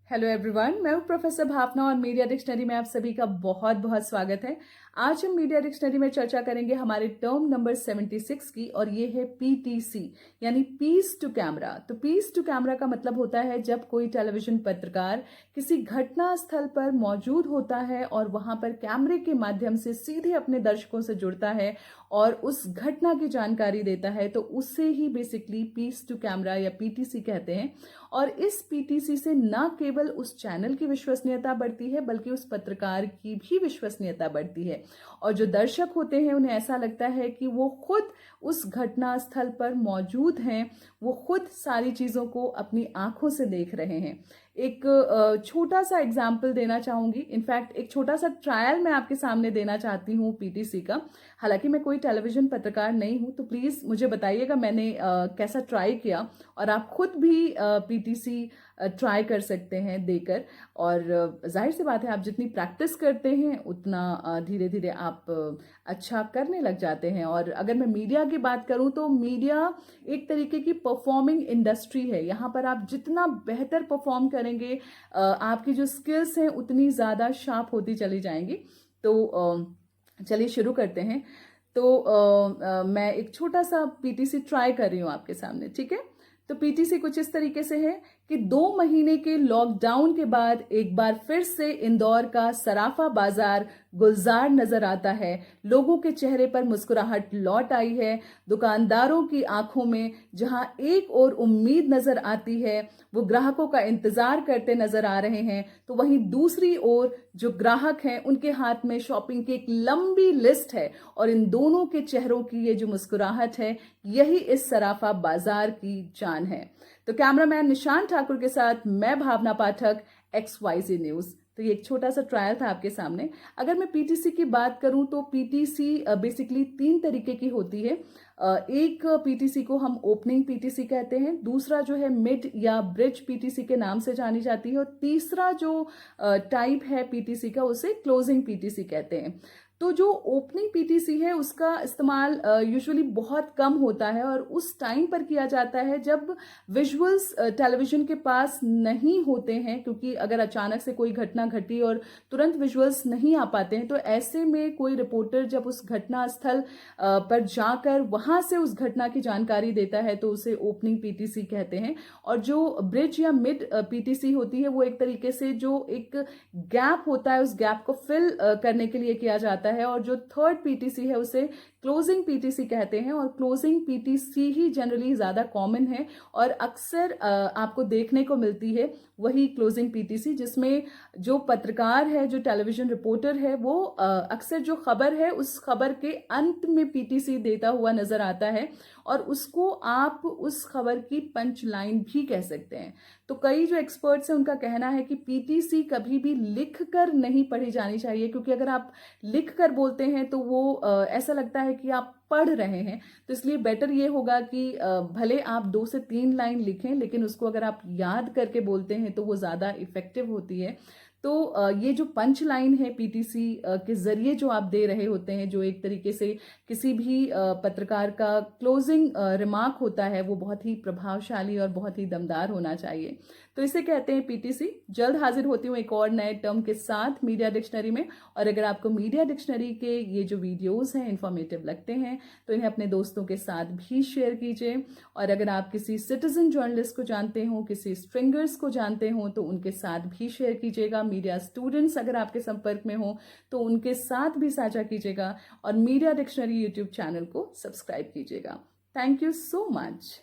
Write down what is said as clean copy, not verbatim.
Hello everyone, मैं हूँ professor भावना और मीडिया डिक्शनरी में आप सभी का बहुत बहुत स्वागत है। आज हम मीडिया डिक्शनरी में चर्चा करेंगे हमारे टर्म नंबर 76 की, और ये है पीटीसी यानी पीस टू कैमरा। तो पीस टू कैमरा का मतलब होता है जब कोई टेलीविजन पत्रकार किसी घटना स्थल पर मौजूद होता है और वहां पर कैमरे के माध्यम से सीधे अपने दर्शकों से जुड़ता है और उस घटना की जानकारी देता है, तो उससे ही बेसिकली पीस टू कैमरा या पीटीसी कहते हैं। और इस पीटीसी से न केवल उस चैनल की विश्वसनीयता बढ़ती है बल्कि उस पत्रकार की भी विश्वसनीयता बढ़ती है, और जो दर्शक होते हैं उन्हें ऐसा लगता है कि वो खुद उस घटना स्थल पर मौजूद हैं, वो खुद सारी चीज़ों को अपनी आंखों से देख रहे हैं। एक छोटा सा एग्जाम्पल देना चाहूंगी, इनफैक्ट एक छोटा सा ट्रायल मैं आपके सामने देना चाहती हूँ पीटीसी का। हालांकि मैं कोई टेलीविजन पत्रकार नहीं हूँ, तो प्लीज़ मुझे बताइएगा मैंने कैसा ट्राई किया, और आप खुद भी पीटीसी ट्राई कर सकते हैं देकर। और जाहिर सी बात है, आप जितनी प्रैक्टिस करते हैं उतना धीरे धीरे आप अच्छा करने लग जाते हैं। और अगर मैं मीडिया की बात करूं तो मीडिया एक तरीके की परफॉर्मिंग इंडस्ट्री है। यहाँ पर आप जितना बेहतर परफॉर्म करेंगे, आपकी जो स्किल्स हैं उतनी ज़्यादा शार्प होती चली जाएंगी। तो चलिए शुरू करते हैं। तो मैं एक छोटा सा पीटीसी ट्राई कर रही हूँ आपके सामने, ठीक है। तो पीटीसी कुछ इस तरीके से है कि 2 महीने के लॉकडाउन के बाद एक बार फिर से इंदौर का सराफा बाजार गुलजार नजर आता है। लोगों के चेहरे पर मुस्कुराहट लौट आई है। दुकानदारों की आंखों में जहां एक और उम्मीद नजर आती है, वो ग्राहकों का इंतजार करते नजर आ रहे हैं, तो वहीं दूसरी ओर जो ग्राहक हैं उनके हाथ में शॉपिंग की एक लंबी लिस्ट है। और इन दोनों के चेहरों की ये जो मुस्कुराहट है, यही इस सराफा बाजार की जान है। तो कैमरामैन निशान ठाकुर के साथ मैं भावना पाठक, XYZ न्यूज। तो ये एक छोटा सा ट्रायल था आपके सामने। अगर मैं पीटीसी की बात करूं तो पीटीसी बेसिकली 3 तरीके की होती है। एक पीटीसी को हम ओपनिंग पीटीसी कहते हैं, दूसरा जो है मिड या ब्रिज पीटीसी के नाम से जानी जाती है, और तीसरा जो टाइप है पीटीसी का उसे क्लोजिंग पीटीसी कहते हैं। तो जो ओपनिंग पीटीसी है उसका इस्तेमाल यूजुअली बहुत कम होता है, और उस टाइम पर किया जाता है जब विजुअल्स टेलीविजन के पास नहीं होते हैं, क्योंकि अगर अचानक से कोई घटना घटी और तुरंत विजुअल्स नहीं आ पाते हैं, तो ऐसे में कोई रिपोर्टर जब उस घटना स्थल पर जाकर वहां से उस घटना की जानकारी देता है तो उसे ओपनिंग पीटीसी कहते हैं। और जो ब्रिज या मिड पीटीसी होती है वो एक तरीके से जो एक गैप होता है उस गैप को फिल करने के लिए किया जाता है। और जो थर्ड पीटीसी है उसे क्लोजिंग पीटीसी कहते हैं, और क्लोजिंग पीटीसी ही जनरली ज्यादा कॉमन है और अक्सर आपको देखने को मिलती है वही क्लोजिंग पीटीसी, जिसमें जो पत्रकार है, जो टेलीविजन रिपोर्टर है, वो अक्सर जो खबर है उस खबर के अंत में पीटीसी देता हुआ नजर आता है, और उसको आप उस खबर की पंच लाइन भी कह सकते हैं। तो कई जो एक्सपर्ट्स हैं उनका कहना है कि पीटीसी कभी भी लिख कर नहीं पढ़ी जानी चाहिए, क्योंकि अगर आप लिख कर बोलते हैं तो वो ऐसा लगता है कि आप पढ़ रहे हैं। तो इसलिए बेटर ये होगा कि भले आप 2 से 3 लाइन लिखें, लेकिन उसको अगर आप याद करके बोलते हैं तो वो ज़्यादा इफेक्टिव होती है। तो ये जो पंच लाइन है पीटीसी के जरिए जो आप दे रहे होते हैं, जो एक तरीके से किसी भी पत्रकार का क्लोजिंग रिमार्क होता है, वो बहुत ही प्रभावशाली और बहुत ही दमदार होना चाहिए। तो इसे कहते हैं पीटीसी। जल्द हाजिर होती हूँ एक और नए टर्म के साथ मीडिया डिक्शनरी में। और अगर आपको मीडिया डिक्शनरी के ये जो वीडियोस हैं इंफॉर्मेटिव लगते हैं तो इन्हें अपने दोस्तों के साथ भी शेयर कीजिए। और अगर आप किसी सिटीजन जर्नलिस्ट को जानते हो, किसी स्ट्रिंगर्स को जानते हो, तो उनके साथ भी शेयर कीजिएगा। मीडिया स्टूडेंट्स अगर आपके संपर्क में हो तो उनके साथ भी साझा कीजिएगा, और मीडिया डिक्शनरी यूट्यूब चैनल को सब्सक्राइब कीजिएगा। Thank you so much.